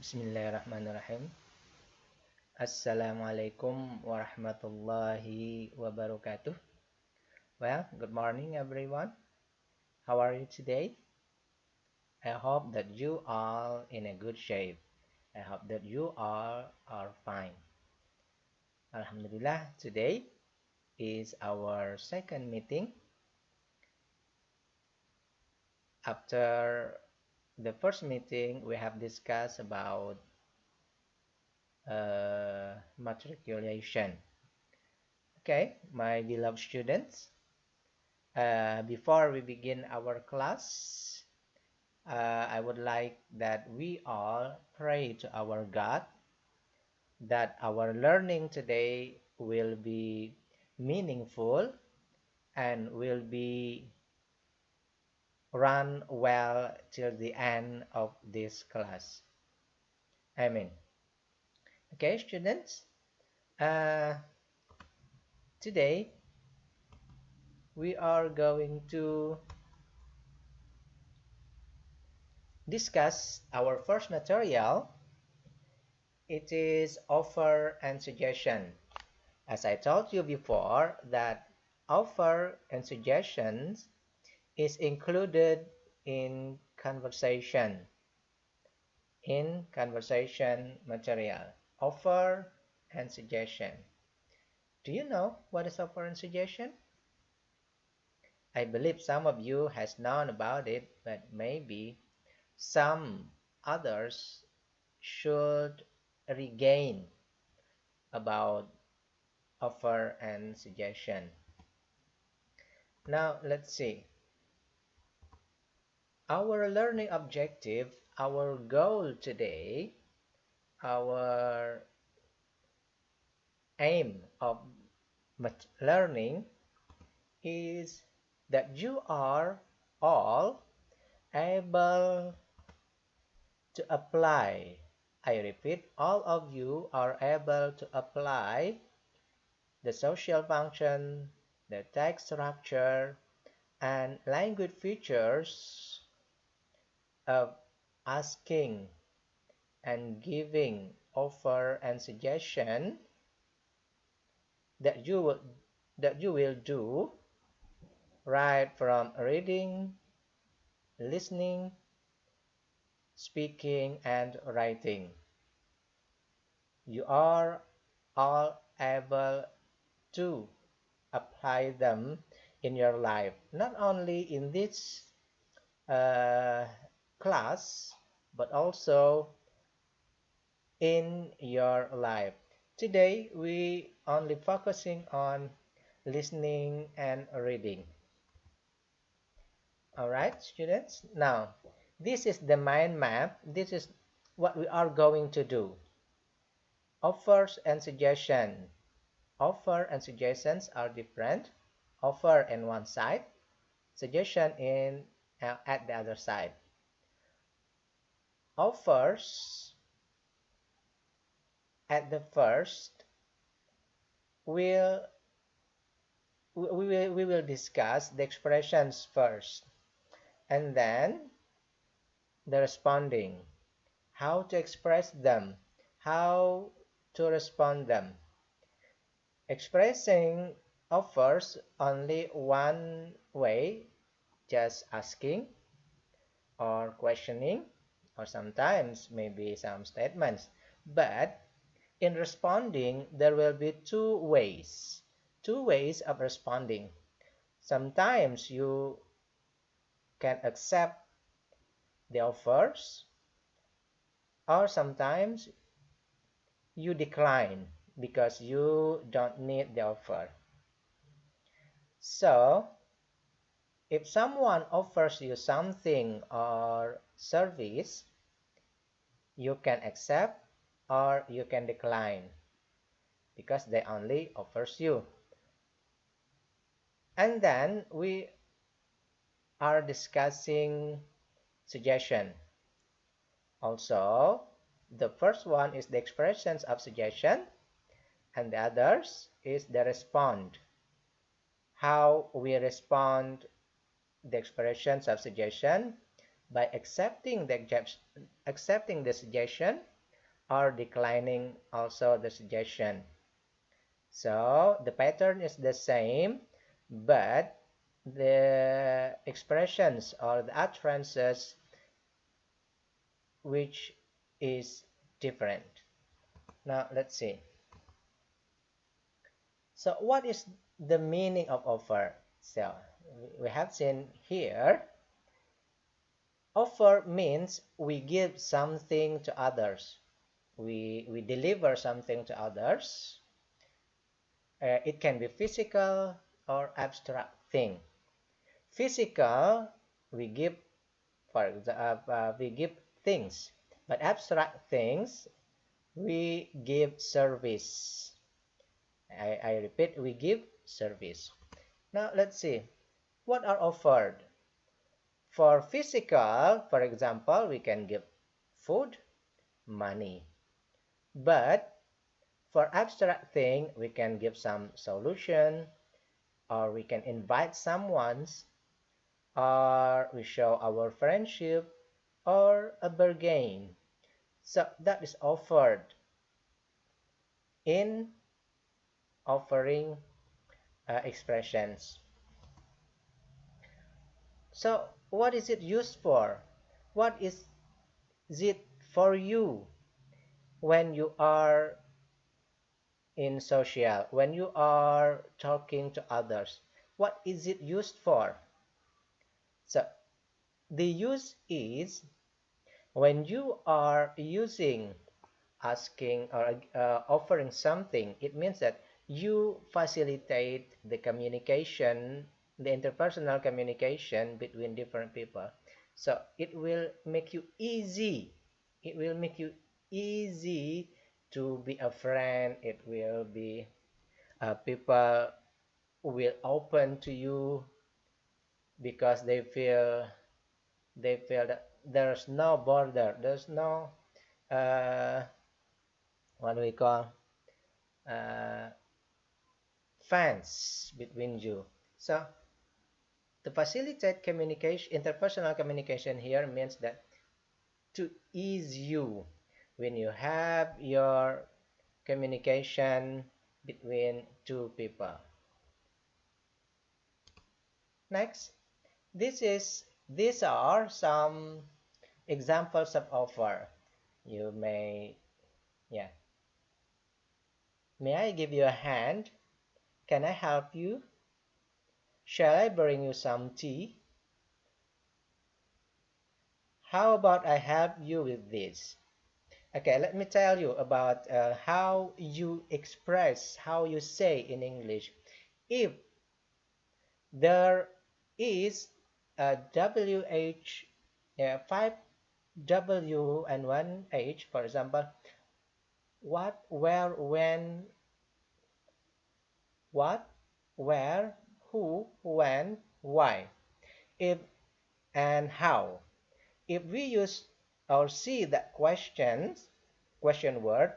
Bismillahirrahmanirrahim. Assalamualaikum warahmatullahi wabarakatuh. Well, good morning everyone. How are you today? I hope that you are in a good shape. I hope that you are fine. Alhamdulillah, today is our second meeting after the first meeting. We have discussed about matriculation. Okay, my beloved students, before we begin our class, I would like that we all pray to our God that our learning today will be meaningful and will be run well till the end of this class. Amen. Okay, students, today we are going to discuss our first material. It is offer and suggestion. As I told you before, that offer and suggestions is included in conversation material. Offer and suggestion. Do you know what is offer and suggestion? I believe some of you has known about it, but maybe some others should regain about offer and suggestion. Now let's see. Our learning objective, our goal today, our aim of learning is that you are all able to apply. I repeat, all of you are able to apply the social function, the text structure, and language features of asking and giving offer and suggestion that you will do right from reading, listening, speaking, and writing. You are all able to apply them in your life, not only in this class, but also in your life. Today, we only focusing on listening and reading. All right, students. Now, this is the mind map. This is what we are going to do. Offers and suggestion. Offer and suggestions are different. Offer in one side, suggestion in at the other side. Offers at the first we will discuss the expressions first, and then the responding, how to express them, how to respond them. Expressing offers only one way, just asking or questioning, or sometimes maybe some statements. But in responding, there will be two ways of responding. Sometimes you can accept the offers, or sometimes you decline because you don't need the offer. So if someone offers you something or service, you can accept or you can decline because they only offers you. And then we are discussing suggestion. Also, the first one is the expressions of suggestion, and the others is the respond. How we respond the expressions of suggestion by accepting the suggestion or declining also the suggestion. So the pattern is the same, but the expressions or the utterances which is different. Now let's see. So what is the meaning of offer? So we have seen here, offer means we give something to others. We deliver something to others. It can be physical or abstract thing. Physical, we give, for example, we give things, but abstract things, we give service. I repeat, we give service. Now let's see, what are offered? For physical, for example, we can give food, money. But for abstract thing, we can give some solution, or we can invite someone, or we show our friendship, or a bargain. So that is offered in offering expressions. So what is it used for? What is it for you when you are in social, when you are talking to others? What is it used for? So the use is when you are using, asking, or offering something, it means that you facilitate the communication, the interpersonal communication between different people. So it will make you easy. It will make you easy to be a friend. It will be people will open to you because they feel that there's no border, there's no uh, what we call uh, fence between you. So to facilitate communication, interpersonal communication here means that to ease you when you have your communication between two people. Next, these are some examples of offer. You may, yeah. May I give you a hand? Can I help you? Shall I bring you some tea? How about I help you with this? Okay, let me tell you about how you express, how you say in English. If there is a WH, 5W and 1H, for example, what, where, when, what, where, who, when, why, if, and how. If we use or see that question word,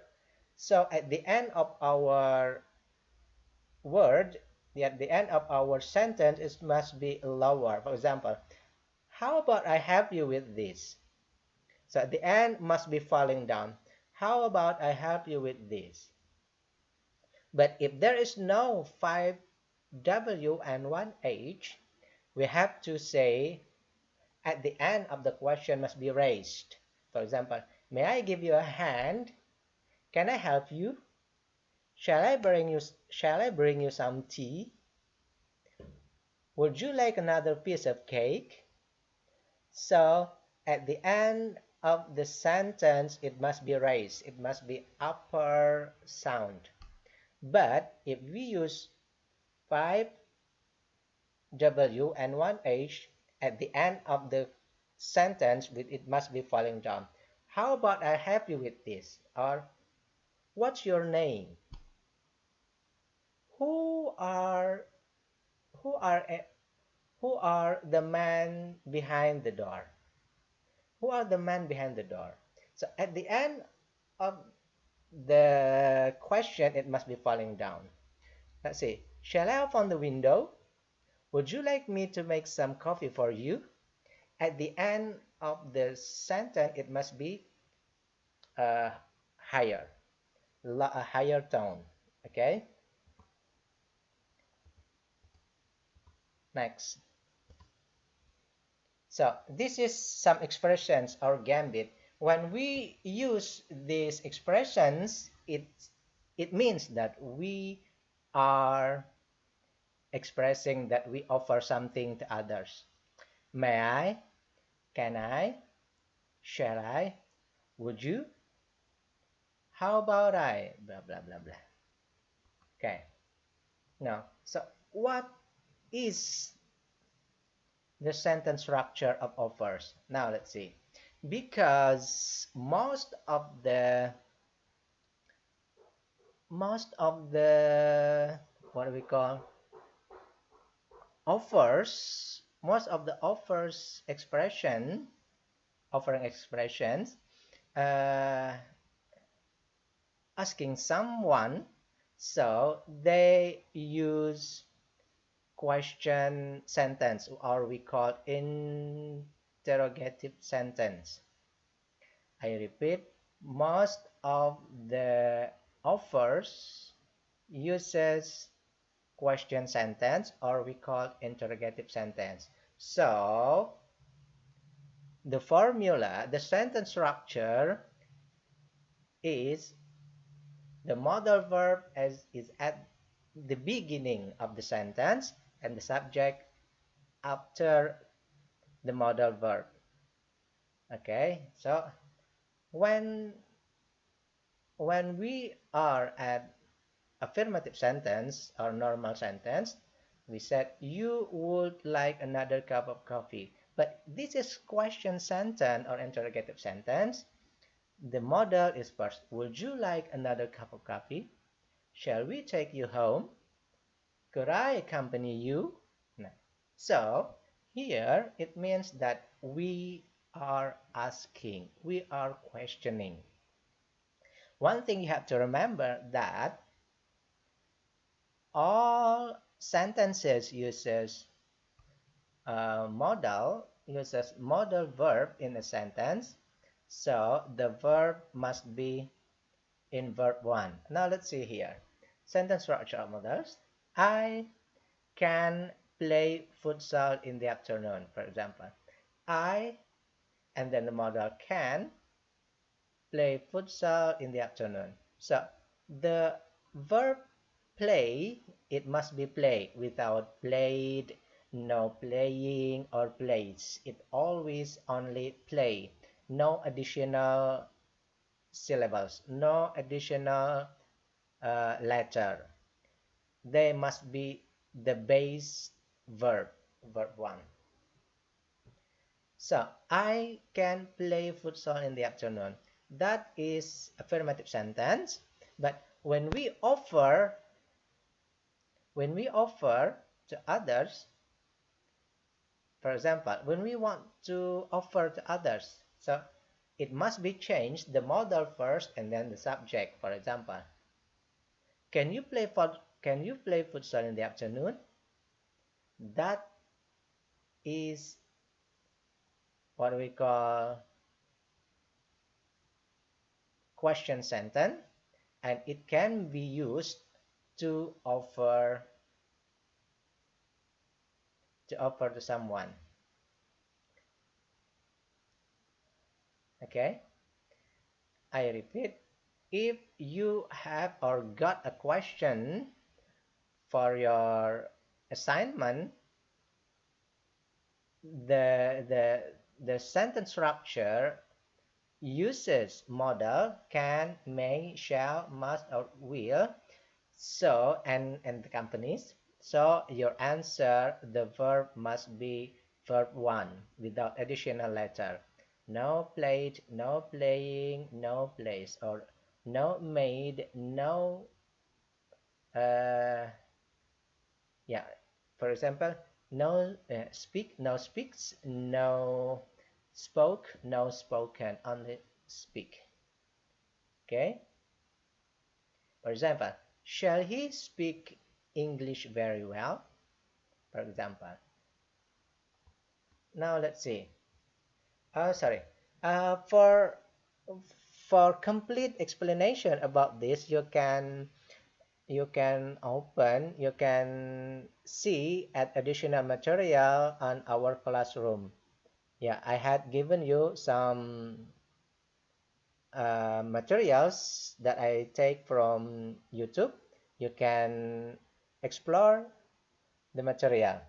so at the end of our word, at the end of our sentence, it must be lower. For example, how about I help you with this? So at the end must be falling down. How about I help you with this? But if there is no 5W and 1H, we have to say at the end of the question must be raised. For example, may I give you a hand? Can I help you? Shall I bring you some tea? Would you like another piece of cake? So at the end of the sentence, it must be raised. It must be upper sound. But if we use 5W and 1H at the end of the sentence, it must be falling down. How about I help you with this? Or what's your name? Who are who are who are the man behind the door? Who are the man behind the door? So at the end of the question, it must be falling down. Let's see. Shall I open the window? Would you like me to make some coffee for you? At the end of the sentence, it must be uh, higher, a higher tone. Okay, next. So this is some expressions or gambit. When we use these expressions, it means that we are expressing that we offer something to others. May I? Can I? Shall I? Would you? How about I? Blah blah blah blah. Okay. Now, so what is the sentence structure of offers? Now let's see. Because most of the what do we call offers, most of the offering expressions, uh, asking someone, so they use question sentence, or we call interrogative sentence. I repeat, most of the offers uses question sentence, or we call interrogative sentence. So the formula, the sentence structure is the modal verb as is at the beginning of the sentence and the subject after the modal verb. Okay, so when we are at affirmative sentence or normal sentence, we said you would like another cup of coffee. But this is question sentence or interrogative sentence. The modal is first. Would you like another cup of coffee? Shall we take you home? Could I accompany you? No. So here it means that we are asking, we are questioning. One thing you have to remember that all sentences uses modal verb in a sentence. So the verb must be in verb 1. Now let's see here. Sentence structure of modals. I can play futsal in the afternoon, for example. I, and then the modal can, play futsal in the afternoon. So the verb play, it must be play without played, no playing or plays. It always only play. No additional syllables, no additional letter. They must be the base verb, verb 1. So, I can play futsal in the afternoon. That is affirmative sentence. But when we offer to others, for example, when we want to offer to others, so it must be changed, the modal first and then the subject. For example, can you play futsal in the afternoon? That is what we call question sentence, and it can be used to offer to someone. Okay, I repeat, if you have or got a question for your assignment, the sentence structure uses modal, can, may, shall, must, or will. So and the companies. So your answer, the verb must be verb 1 without additional letter. No played, no playing, no plays, or no made, no yeah. For example, no speak, no speaks, no spoke, no spoken, only speak. Okay. For example, shall he speak English very well? For example. Now let's see. Sorry. For For complete explanation about this, you can see at additional material on our classroom. Yeah, I had given you some materials that I take from YouTube. You can explore the material.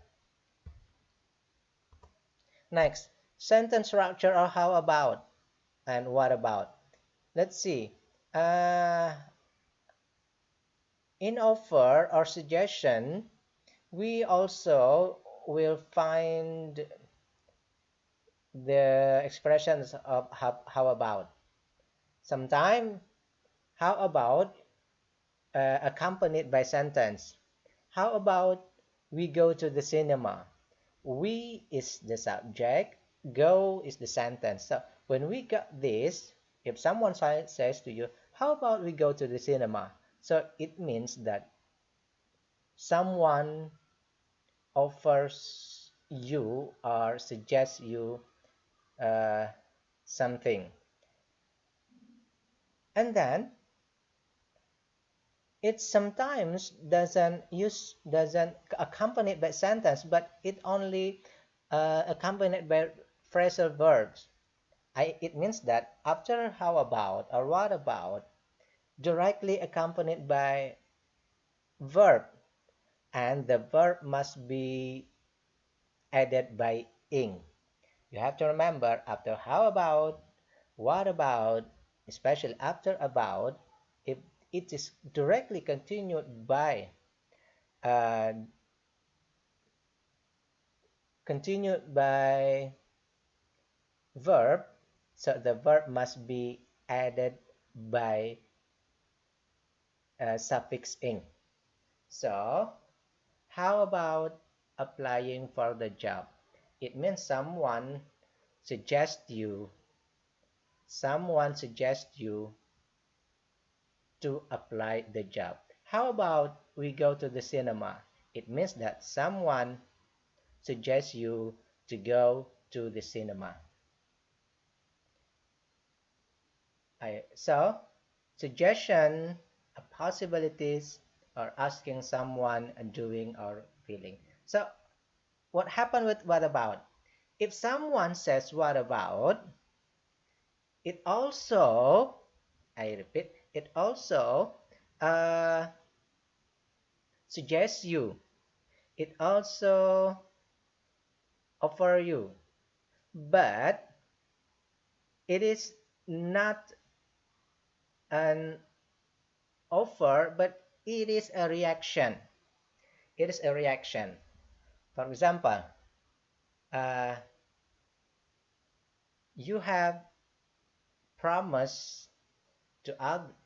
Next, sentence structure or how about and what about. Let's see. Uh, in offer or suggestion, we also will find the expressions of how about. Sometimes, how about accompanied by sentence. How about we go to the cinema? We is the subject, go is the sentence. So when we got this, if someone says to you, how about we go to the cinema? So it means that someone offers you or suggests you uh, something. And then it sometimes doesn't accompanied by sentence, but it only accompanied by phrasal verbs. It means that after how about or what about, directly accompanied by verb, and the verb must be added by ing. You have to remember after how about, what about, especially after about, if it is directly continued by uh, verb, so the verb must be added by suffix ing. So, how about applying for the job? It means someone suggests you to apply the job. How about we go to the cinema? It means that someone suggests you to go to the cinema. So, suggestion, possibilities, or asking someone doing or feeling. So, what happened with what about? If someone says what about, it also, I repeat, it also uh, suggests you. It also offer you, but it is not an offer, but it is a reaction. It is a reaction. For example, uh, you have promised to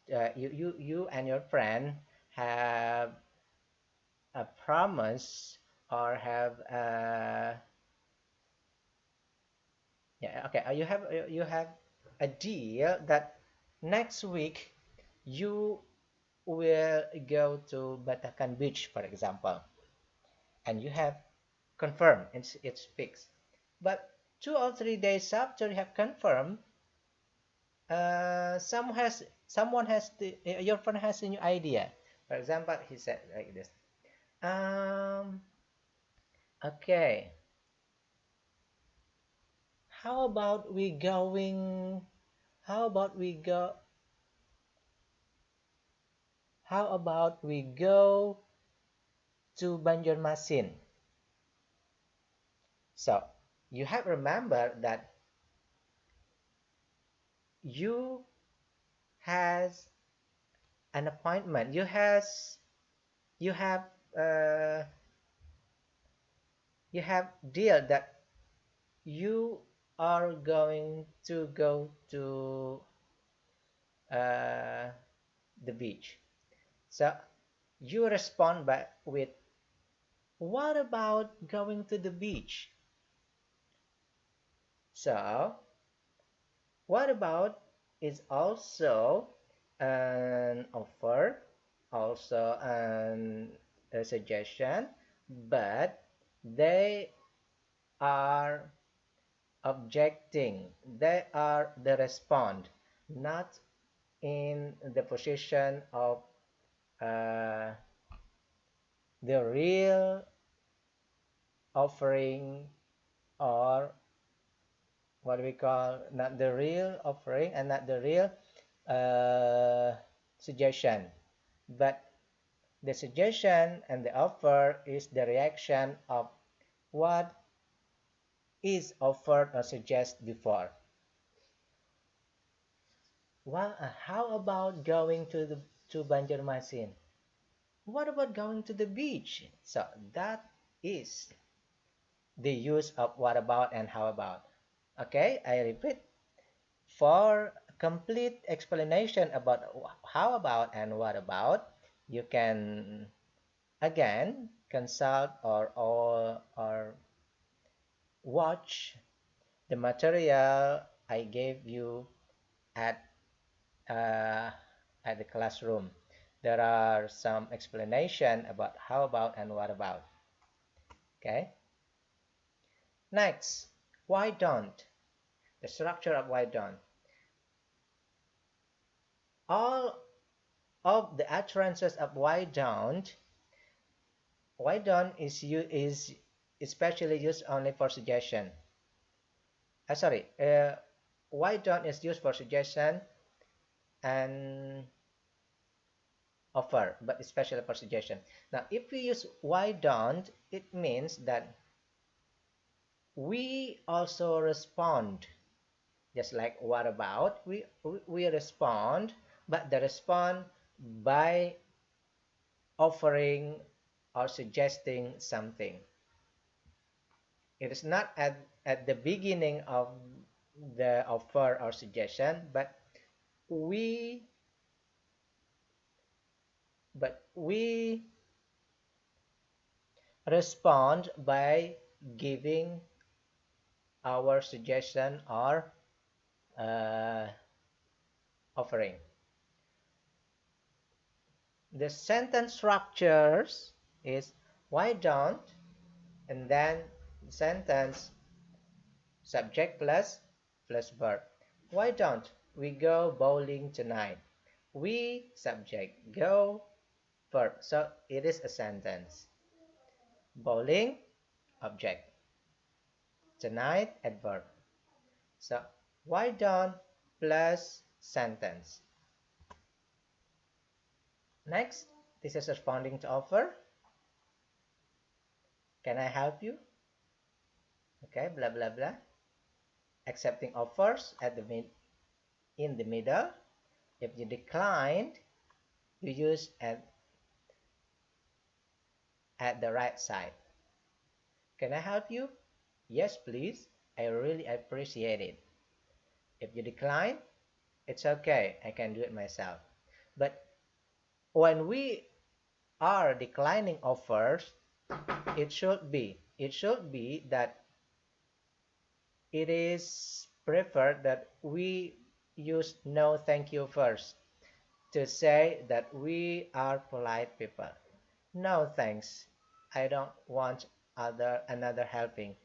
you and your friend have a promise or have yeah, okay, you have a deal that next week you will go to Batakan Beach, for example, and you have confirmed, it's fixed. But 2 or 3 days after you have confirmed, someone has your friend has a new idea. For example, he said like this. Um, okay. How about we going? How about we go? How about we go to Banjarmasin? So you have remember that you has an appointment. You have uh, you have deal that you are going to go to uh, the beach. So you respond back with, what about going to the beach? So what about is also an offer, also a suggestion, but they are objecting. They are the respond, not in the position of uh, the real offering, or what we call not the real offering and not the real uh, suggestion, but the suggestion and the offer is the reaction of what is offered or suggested before. Well, how about going to Banjarmasin? What about going to the beach? So that is the use of what about and how about. Okay, I repeat. For complete explanation about how about and what about, you can again consult or watch the material I gave you at uh, at the classroom. There are some explanation about how about and what about. Okay. Next, why don't? The structure of why don't. All of the utterances of why don't is especially used only for suggestion. Sorry, why don't is used for suggestion and offer, but especially for suggestion. Now, if we use why don't, it means that we also respond, just like what about, we respond, but the respond by offering or suggesting something. It is not at the beginning of the offer or suggestion, but we we respond by giving our suggestion or uh, offering. The sentence structures is why don't, and then sentence subject plus verb. Why don't we go bowling tonight? We subject, go verb. So it is a sentence. Bowling object, tonight adverb. So why don't plus sentence. Next, this is responding to offer. Can I help you? Okay, blah blah blah. Accepting offers at the in the middle. If you declined, you use at the right side. Can I help you? Yes, please. I really appreciate it. If you decline, it's okay. I can do it myself. But when we are declining offers, it should be that it is preferred that we use no thank you first to say that we are polite people. No thanks. I don't want another helping.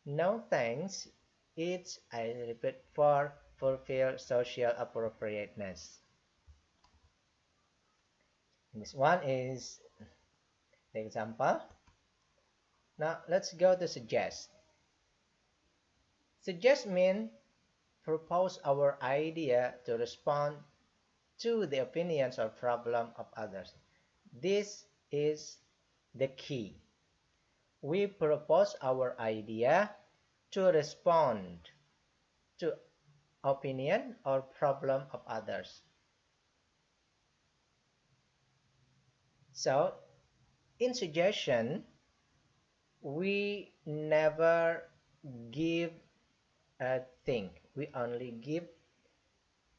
No thanks. It's, I repeat, for fulfill social appropriateness. This one is the example. Now let's go to suggest. Suggest means propose our idea to respond to the opinions or problem of others. This is the key. We propose our idea to respond to opinion or problem of others. So in suggestion, we never give a thing. We only give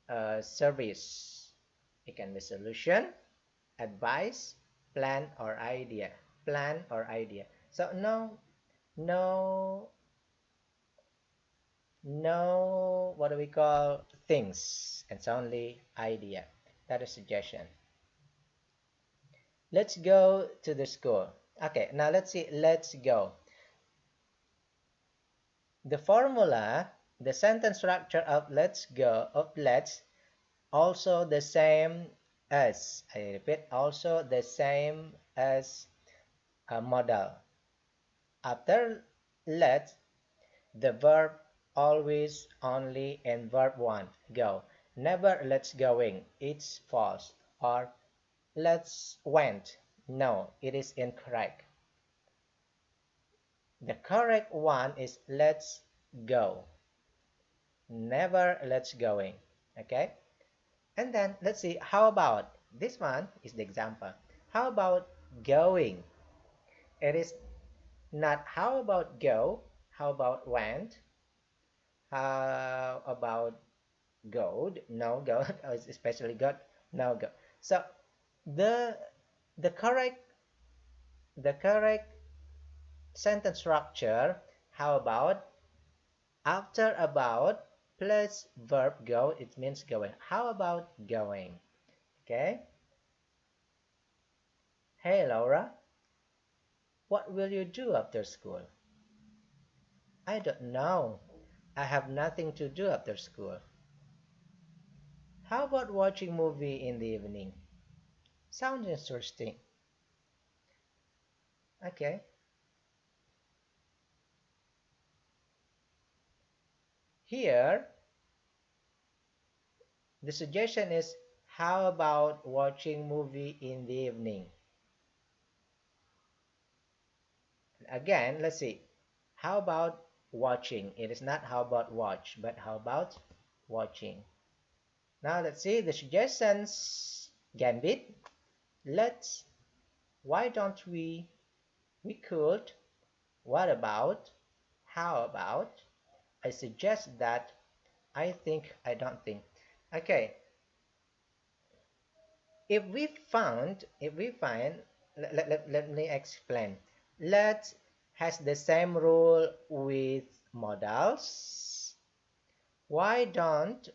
a service. It can be solution, advice, plan or idea. Plan or idea. So no, what do we call things? It's only idea. That is suggestion. Let's go to the school. Okay, now let's see. Let's go. The formula, the sentence structure of let's also the same as, I repeat, also the same as a modal. After let's, the verb always only in verb 1, go. Never let's going, it's false. Or let's went, no, it is incorrect. The correct one is let's go. Never let's going. Okay? And then let's see, how about this one is the example. How about going? It is not how about go, how about went, how about go, no go, especially go, no go. So the the correct the correct sentence structure, how about, after about plus verb go, it means going. How about going? Okay. Hey Laura, what will you do after school? I don't know. I have nothing to do after school. How about watching movie in the evening? Sounds interesting. Okay. Here, the suggestion is, how about watching movie in the evening? Again, let's see. How about watching? It is not how about watch, but how about watching? Now let's see the suggestions. Gambit. Let's. Why don't we? We could. What about? How about? I suggest that. I think. I don't think. Okay. If we find, let me explain. Let has the same rule with modals. Why don't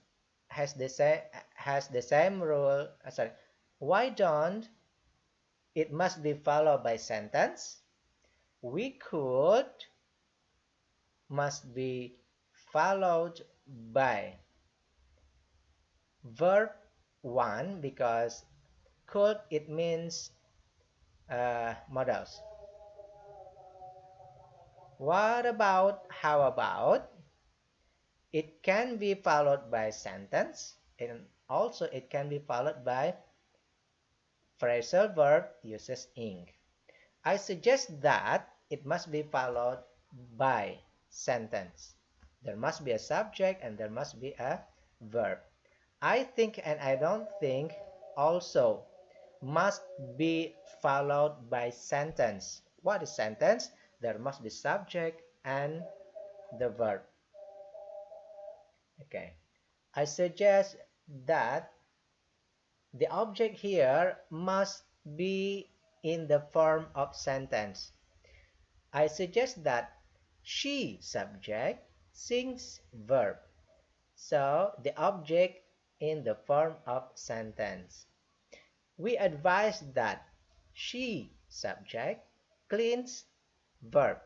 has the same rule? Sorry. Why don't it must be followed by sentence? We could must be followed by verb 1 because could it means modals. What about how about? It can be followed by sentence and also it can be followed by phrasal verb uses ing. I suggest that it must be followed by sentence. There must be a subject and there must be a verb. I think and I don't think also must be followed by sentence. What is sentence? There must be subject and the verb. Okay. I suggest that the object here must be in the form of sentence. I suggest that she subject, sings verb. So the object in the form of sentence. We advise that she subject, cleans verb.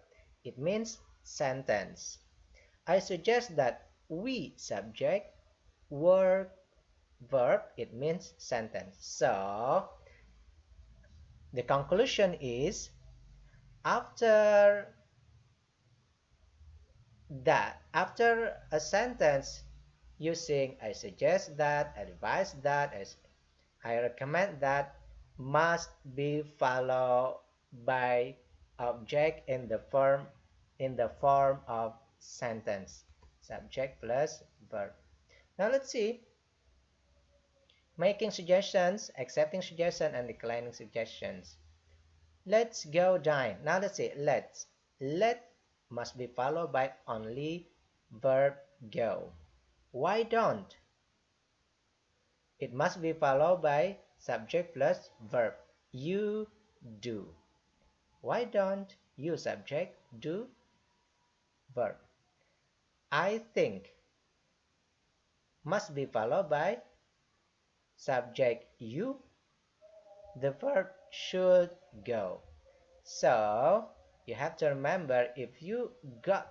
It means sentence. I suggest that we subject, work verb. It means sentence. So the conclusion is after after a sentence using I suggest that, advise that, I recommend that must be followed by object in the form of sentence. Subject plus verb. Now let's see. Making suggestions, accepting suggestions, and declining suggestions. Let's go dine. Now let's see. Let's. Let must be followed by only verb go. Why don't? It must be followed by subject plus verb. You do. Why don't you subject do verb? I think must be followed by subject you. The verb should go. So you have to remember if you got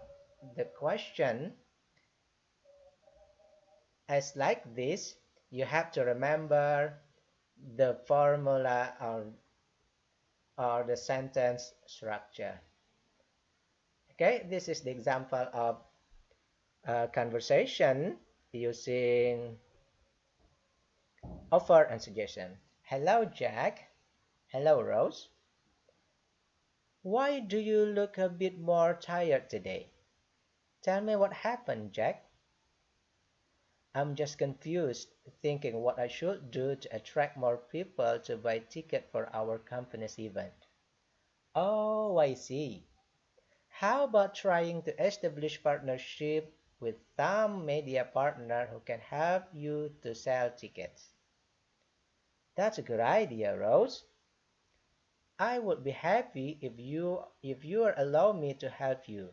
the question as like this, you have to remember the formula or the sentence structure. Okay, this is the example of a conversation using offer and suggestion. Hello, Jack. Hello, Rose. Why do you look a bit more tired today? Tell me what happened, Jack. I'm just confused, thinking what I should do to attract more people to buy ticket for our company's event. Oh, I see. How about trying to establish partnership with some media partner who can help you to sell tickets? That's a good idea, Rose. I would be happy if you allow me to help you.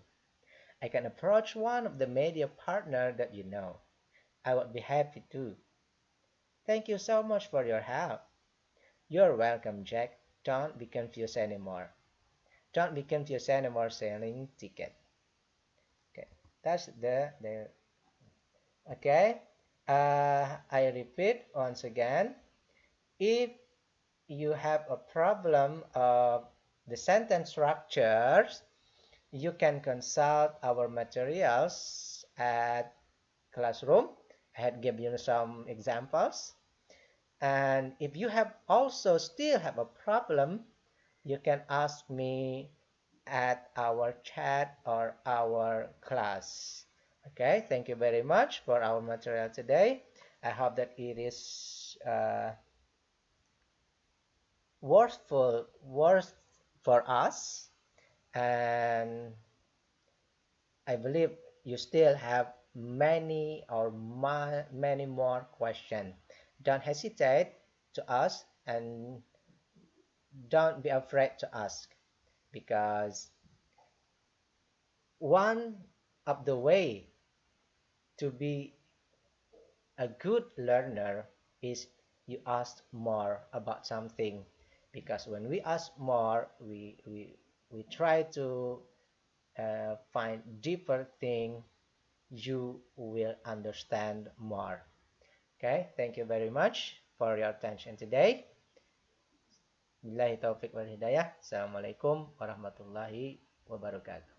I can approach one of the media partner that you know. I would be happy too. Thank you so much for your help. You're welcome, Jack. Don't be confused anymore. Don't be confused anymore selling ticket. Okay, that's the okay. I repeat once again. If you have a problem of the sentence structures, you can consult our materials at Classroom. I had given you some examples. And if you have also still have a problem, you can ask me at our chat or our class. Okay, thank you very much for our material today. I hope that it is worth for us, and I believe you still have many more questions. Don't hesitate to ask, and don't be afraid to ask, because one of the way to be a good learner is you ask more about something, because when we ask more, we try to find deeper thing, you will understand more. Okay, thank you very much for your attention today. Billahi taufiq wal hidayah. Assalamualaikum warahmatullahi wabarakatuh.